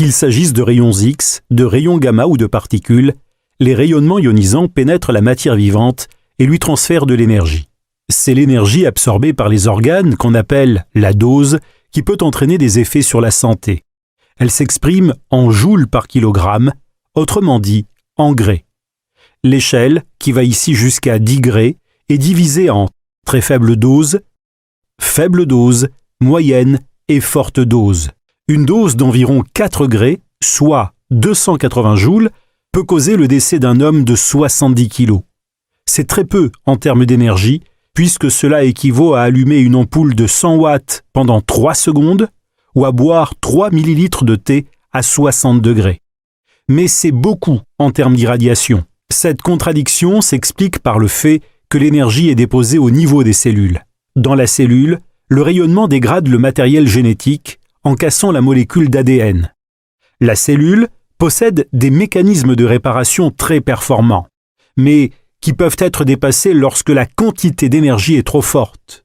Qu'il s'agisse de rayons X, de rayons gamma ou de particules, les rayonnements ionisants pénètrent la matière vivante et lui transfèrent de l'énergie. C'est l'énergie absorbée par les organes qu'on appelle la dose qui peut entraîner des effets sur la santé. Elle s'exprime en joules par kilogramme, autrement dit en grès. L'échelle, qui va ici jusqu'à 10 grès, est divisée en très faible dose, moyenne et forte dose. Une dose d'environ 4 grès, soit 280 joules, peut causer le décès d'un homme de 70 kg. C'est très peu en termes d'énergie, puisque cela équivaut à allumer une ampoule de 100 watts pendant 3 secondes ou à boire 3 millilitres de thé à 60 degrés. Mais c'est beaucoup en termes d'irradiation. Cette contradiction s'explique par le fait que l'énergie est déposée au niveau des cellules. Dans la cellule, le rayonnement dégrade le matériel génétique en cassant la molécule d'ADN. La cellule possède des mécanismes de réparation très performants, mais qui peuvent être dépassés lorsque la quantité d'énergie est trop forte.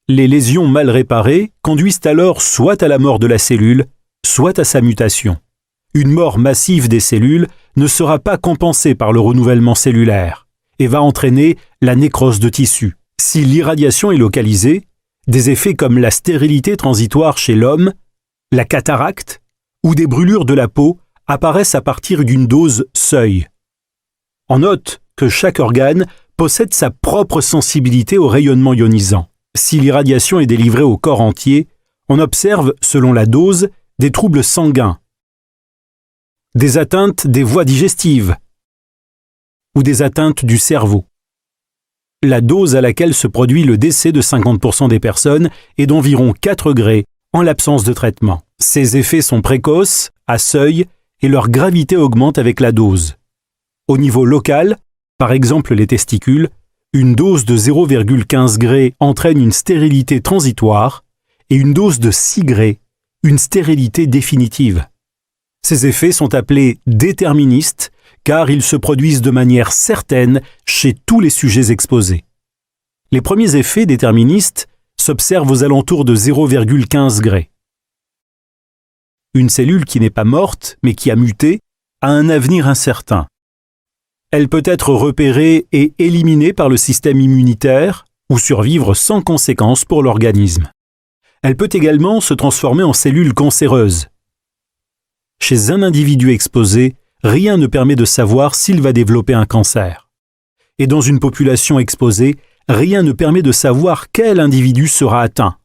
Les lésions mal réparées conduisent alors soit à la mort de la cellule, soit à sa mutation. Une mort massive des cellules ne sera pas compensée par le renouvellement cellulaire et va entraîner la nécrose de tissus. Si l'irradiation est localisée, des effets comme la stérilité transitoire chez l'homme, la cataracte ou des brûlures de la peau apparaissent à partir d'une dose seuil. On note que chaque organe possède sa propre sensibilité au rayonnement ionisant. Si l'irradiation est délivrée au corps entier, on observe, selon la dose, des troubles sanguins, des atteintes des voies digestives ou des atteintes du cerveau. La dose à laquelle se produit le décès de 50% des personnes est d'environ 4 grès en l'absence de traitement. Ces effets sont précoces, à seuil, et leur gravité augmente avec la dose. Au niveau local, par exemple les testicules, une dose de 0,15 grès entraîne une stérilité transitoire et une dose de 6 grès, une stérilité définitive. Ces effets sont appelés déterministes car ils se produisent de manière certaine chez tous les sujets exposés. Les premiers effets déterministes s'observent aux alentours de 0,15 grès. Une cellule qui n'est pas morte mais qui a muté a un avenir incertain. Elle peut être repérée et éliminée par le système immunitaire ou survivre sans conséquence pour l'organisme. Elle peut également se transformer en cellule cancéreuse. Chez un individu exposé, rien ne permet de savoir s'il va développer un cancer. Et dans une population exposée, rien ne permet de savoir quel individu sera atteint.